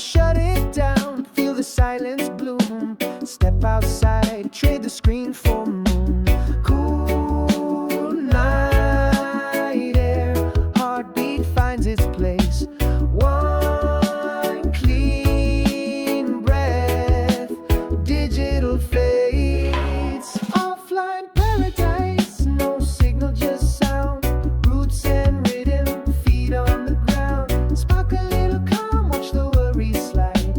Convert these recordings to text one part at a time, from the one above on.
shut it down, feel the silence bloom. Step outside, trade the screen for moon. Cool night air, heartbeat finds its place. One clean breath, digital fades. Offline paradise, no signal, just sound. Roots and rhythm, feet on the ground. Spark a little calm, watch the worries slide.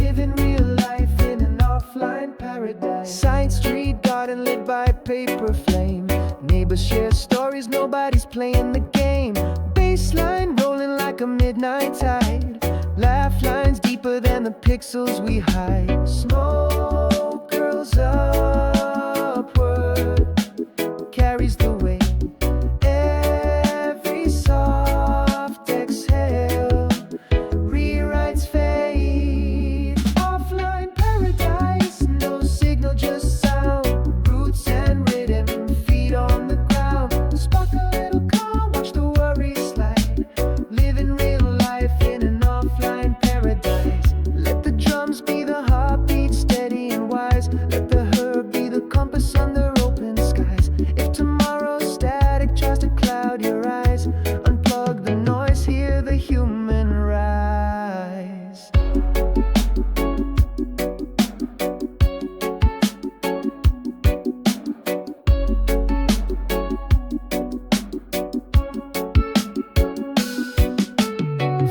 Living real life in an offline paradise. Side street garden lit by paper flame. Neighbors share stories, nobody's playing the game. Baseline rolling like a midnight tide. Laugh lines deeper than the pixels we hide. Smoke curls upward, carries the weight. Every soft exhale rewrites fate. Offline paradise, no signal, just sound. Roots and rhythm, feet on the ground. Spark a little calm, watch the worries slide. Living real life in an offline paradise. Let the drums be the heartbeat, steady and wise. Let the herb be the compass under open skies. If tomorrow's static tries to cloud your eyes, unplug the noise, hear the human rise.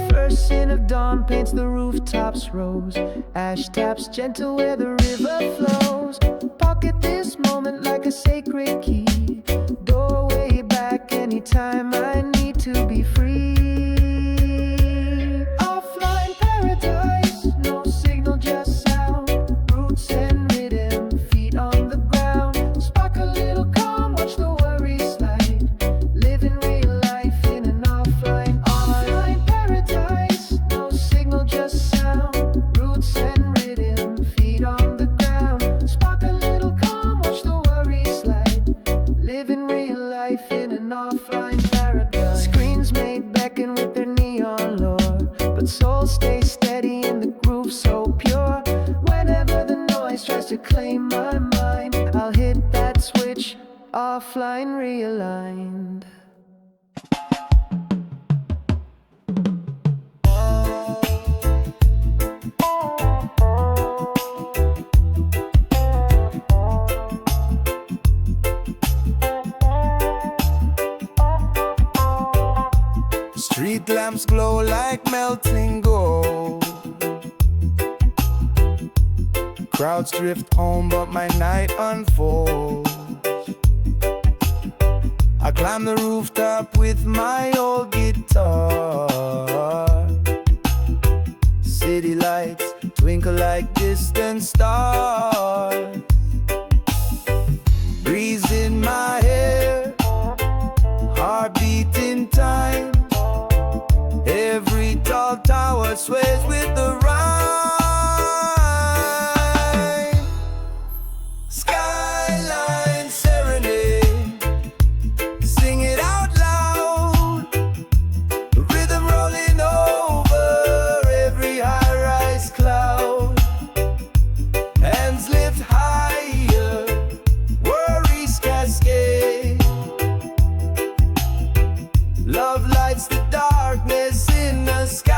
First sin of dawn paints the rooftops rose. Ash taps gentle where the river flows. Pocket this moment like a sacred key. Doorway back anytime I need to be free. Offline paradise, no signal, just sound. Roots and rhythm, feet on the ground. Spark a little calm, watch the worries slide. Living real life in an offline paradise. No signal, just sound. Roots and rhythm, feet on the ground. Spark a little calm, watch the worries slide. Living real life in an offline paradise. Screens made beckon with their neon lore, but souls stay steady in the groove so pure. Whenever the noise tries to claim my mind, I'll hit that switch, offline realigned. Street lamps glow like melting gold. Crowds drift home, but my night unfolds. I climb the rooftop with my old guitar. City lights twinkle like distant stars. Breeze in my hair, heartbeat in time. Every tall tower sways with the rhyme. Skyline Serenade, sing it out loud. The rhythm rolling over every high-rise cloud. Hands lift higher, worries cascade. Love lights the darkness in the Skyline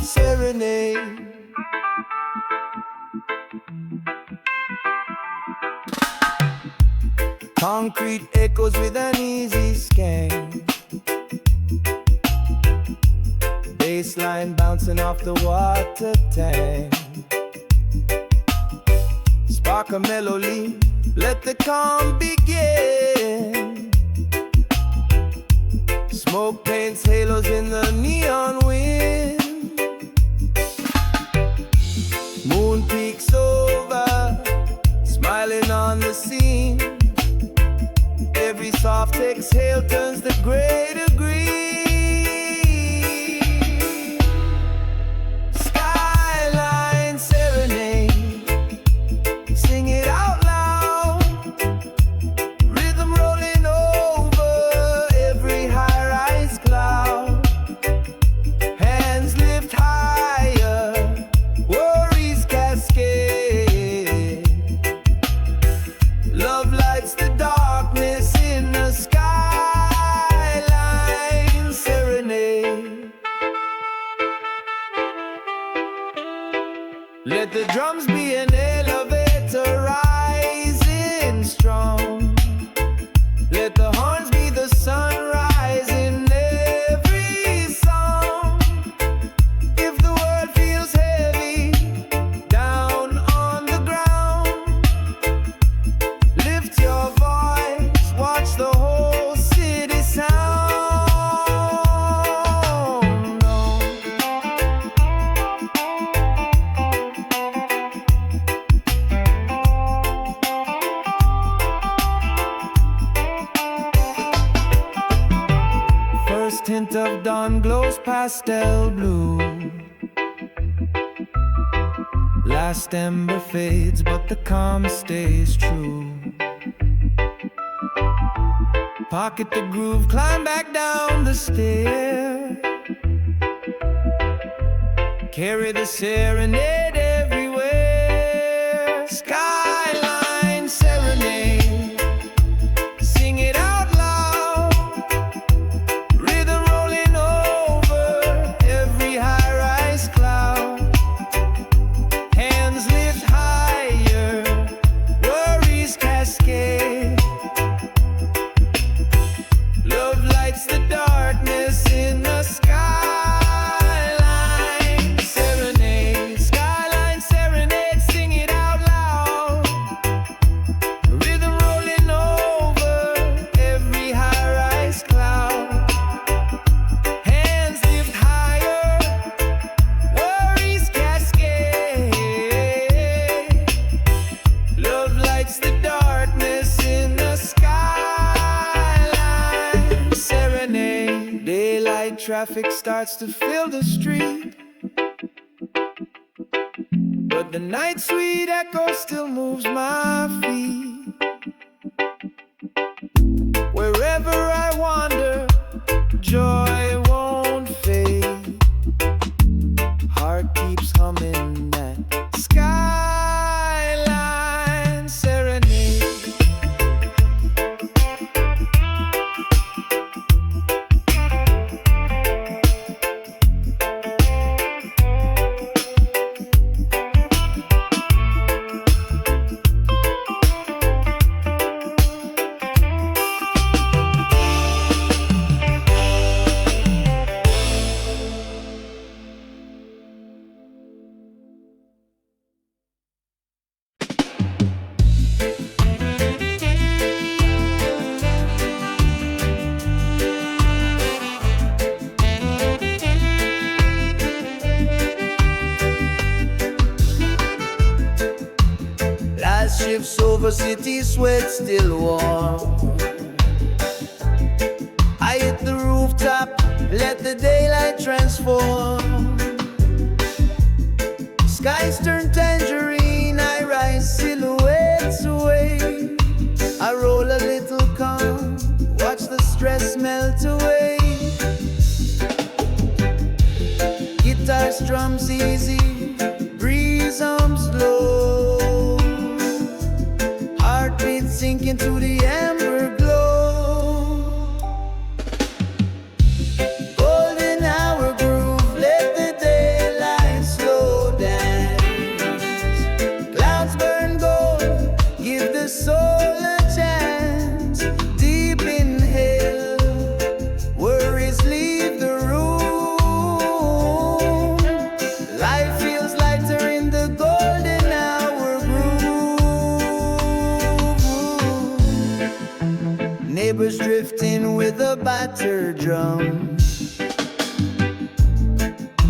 Serenade. Concrete echoes with an easy scan. Bassline bouncing off the water tank. Spark a melody, let the calm begin. Smoke paints halos in the neon wind. Moon peeks over, smiling on the scene. Every soft exhale turns the gray to green. Skyline Serenade, sing it out loud. Rhythm rolling over every high-rise cloud. Hands Let the drums be an elevator rising strong. Let the horns be the sunrise in every song. If the world feels heavy down on the ground, lift your voice, watch the whole city sound. Oh. First hint of dawn glows pastel blue. Last ember fades, but the calm stays true. Pocket the groove, climb back down the stair. Carry the serenade everywhere. Skyline Serenade, sing it out loud. Rhythm rolling over every high-rise cloud. Hands lift higher, worries cascade. Love lights the darkness in the skyline. Serenade, skyline serenade, sing it out loud. Rhythm rolling over every high-rise cloud. Hands lift higher, worries cascade. Love lights the darkness in the skyline. Serenade, daylight traffic starts to fill the street, but the night sweet echo still moves my feet. Wherever I wander, joy won't fade. Heart keeps humming that skyline serenade. Last shifts over city, sweat still warm. I hit the rooftop, let the daylight transform. Skies turn tangerine, I rise silhouettes away. I roll a little calm, watch the stress melt away. Guitar strums easy, breeze hums low. Heartbeat sink into the amber glow. Golden hour groove, let the daylight slow dance. Clouds burn gold, give the soul a chance. Deep inhale, worries leave the room. Life feels lighter in the golden hour groove. Neighbors drifting with a battered drum.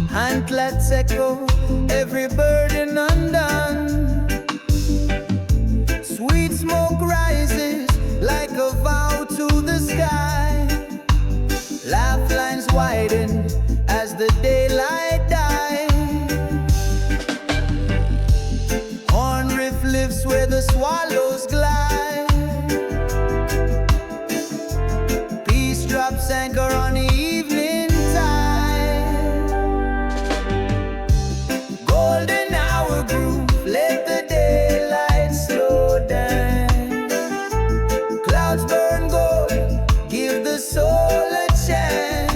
Hand claps echo, every burden undone. Sweet smoke rises like a vow to the sky. Laugh lines widen as the daylight dies. Horn riff lifts where the swallows glide. Peace drops anchor on the evening tide. Golden hour groove, let the daylight slow down. Clouds burn gold, give the soul a chance.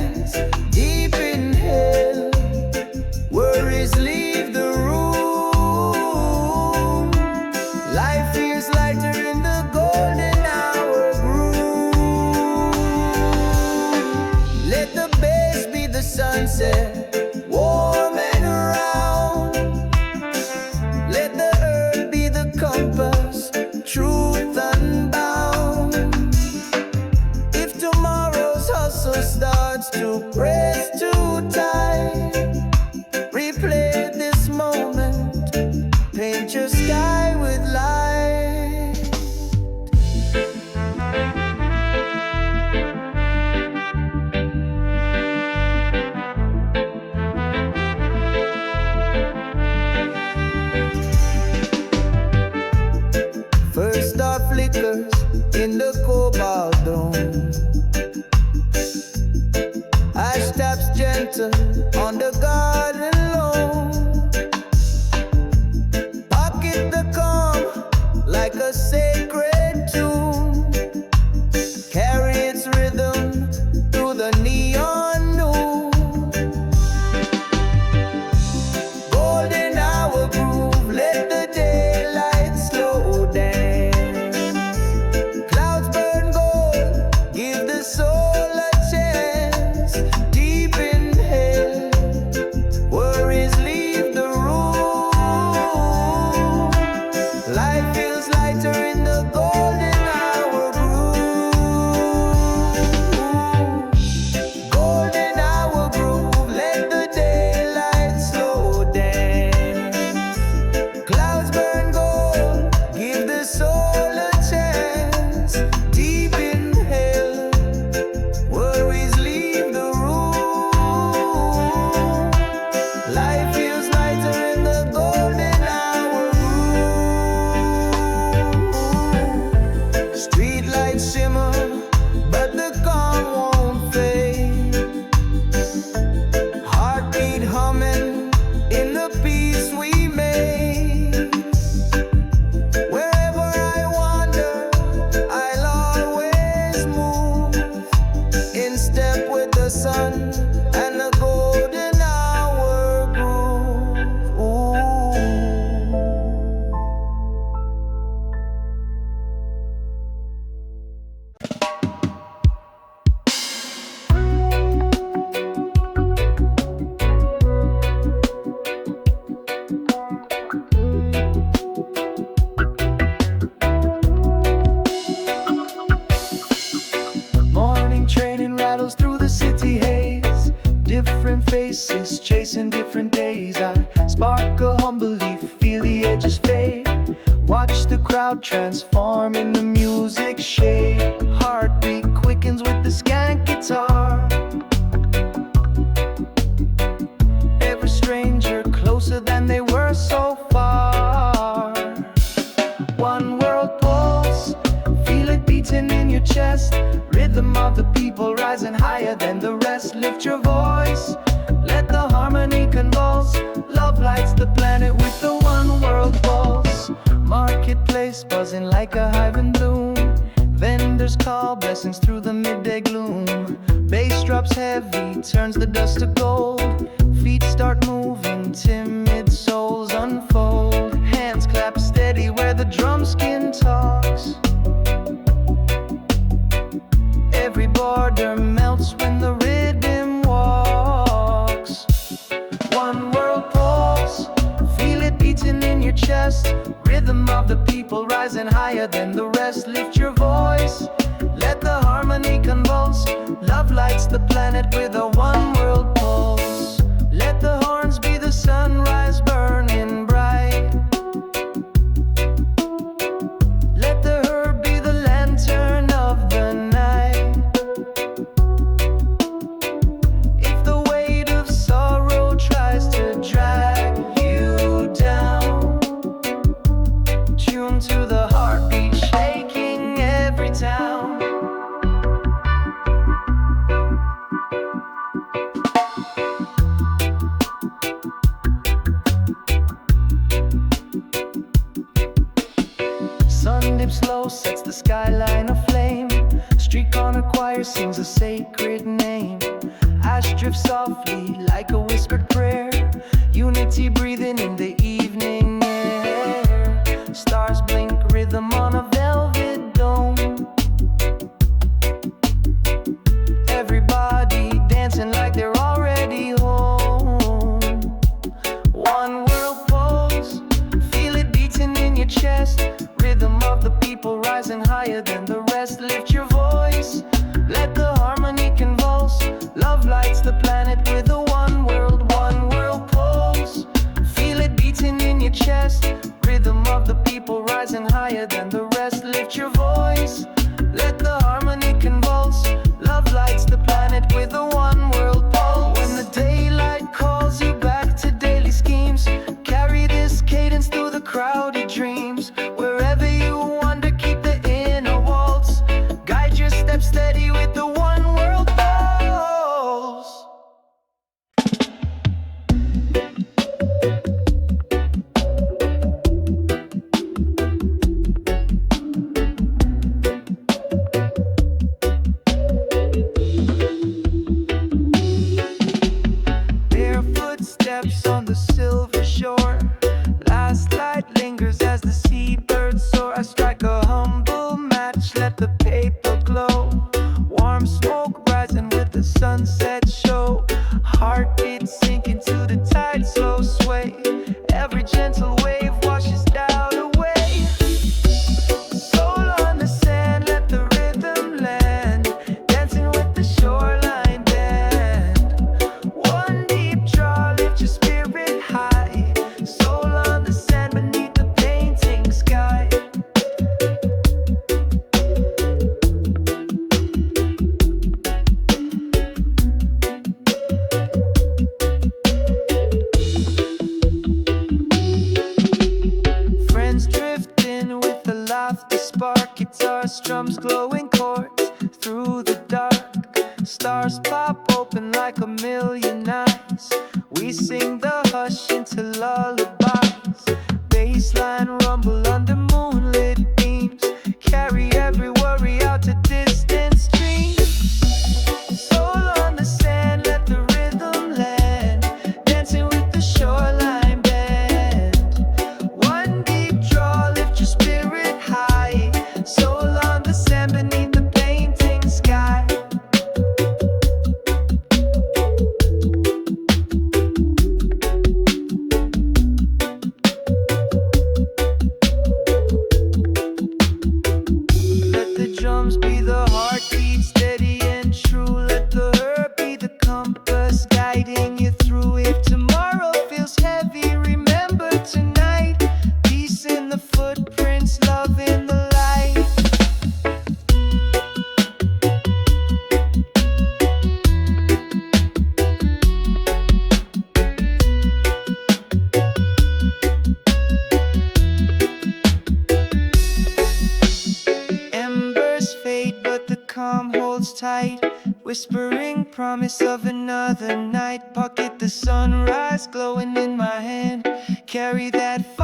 the garden low. Pocket the calm like a sacred tune. Carry its rhythm through the neon noon. Golden hour groove, let the daylight slow dance. Clouds burn gold, give the soul a chance. Deep inhale, worries leave the room. Life feels lighter in the golden hour groove. Golden hour groove, let the daylight slow dance. Clouds burn gold, give the soul a chance. Deep inhale, worries leave the room. Life feels lighter in the golden hour groove. Street lights shimmer, but the calm won't fade. Heartbeat humming in the peace we made. Wherever I wander, I'll always move in step with the sun and the golden hour groove. Ooh. Morning train rattles through the city haze. Different faces chasing different days. I sparkle humbly, feel the edges fade. Watch the crowd transform in the music shade. Heartbeat quickens with the skank guitar. Every stranger closer than they were so far. One world pulse, feel it beating in your chest. Rhythm of the people rising higher than the rest. Lift your voice, let the harmony convulse. Love lights the planet with the one world pulse. Marketplace buzzing like a hive in bloom. Vendors call blessings through the midday gloom. Bass drops heavy, turns the dust to gold. Feet start moving, timid souls unfold. Hands clap steady where the drum skin talks. Every border melts when the rhythm walks. One world pulse, feel it beating in your chest. Rhythm of the people rising higher than the rest. Lift your voice, let the harmony convulse. Love lights the planet with a one world pulse. Let the horns be the sunrise burning bright. Let the herb be the lantern of the night. If the weight of sorrow tries to drag you down, tune to the heartbeat shaking every town. Sun dips low, sets the skyline aflame. Street corner choir sings a sacred name. Ash drifts softly like a whispered prayer. Unity breathing in the evening air. Stars blink, rhythm on a velvet dome. Everybody dancing like they're already home. One world pulse, feel it beating in your chest. Rhythm of the people rising higher than the rest. Lift your voice, let the harmony convulse. Love lights the planet with a one world pulse. Feel it beating in your chest. Rhythm of the people rising higher than the rest. Lift your voice, let the harmony convulse. Love lights the planet with a one world pulse. When the daylight calls you back to daily schemes, carry this cadence through the crowded dreams. Wherever you wander, keep the inner waltz. Guide your steps steady with the one world pulse. steps on the silver shore. Last light lingers as the seabirds soar. I strike a humble match, let the paper glow. Warm smoke rising with the sunset show. Heartbeat sinking to the tide, slow sway. Every gentle wave washes doubt away. Soul on the sand, let the rhythm land. Dancing with the shoreline band. One deep draw, lift your spirit high. Soul on the sand beneath the painting sky. Friends drifting with the laughter spark. Guitar strums glowing chords through the dark. Stars pop open like a million eyes. We sing the hush into lullabies. Bassline rumble under moonlit beams. Carry every worry out to distant streams. Soul on the sand, let the rhythm land. Dancing with the shoreline band. One deep draw, lift your spirit high. Soul on the sand beneath the painting sky. Let the drums be the heartbeat, steady and true. Let the herb be the compass, guiding you through. If tomorrow feels heavy, remember tonight. Peace in the footprints, love in the light. Embers fade, but the calm holds tight. Whispering promise of another night. Pocket the sunrise glowing in my hand. Carry that